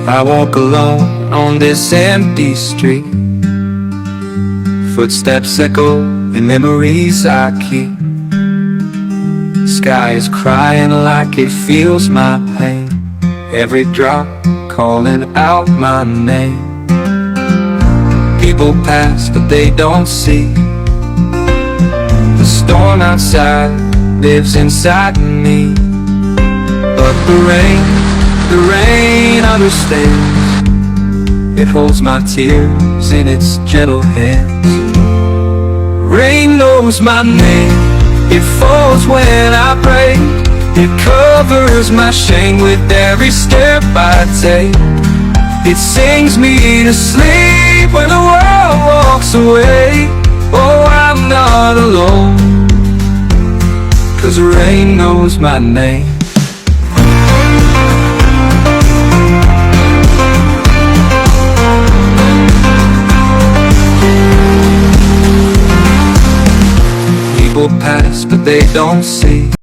I walk alone on this empty street. Footsteps echo in memories I keep. Sky is crying like it feels my pain. Every drop calling out my name. People pass but they don't see. The storm outside lives inside me. But the rain understands. It holds my tears in its gentle hands. Rain knows my name. It falls when I pray. It covers my shame with every step I take. It sings me to sleep when the world walks away. Oh, I'm not alone, 'cause rain knows my name. People pass but they don't see.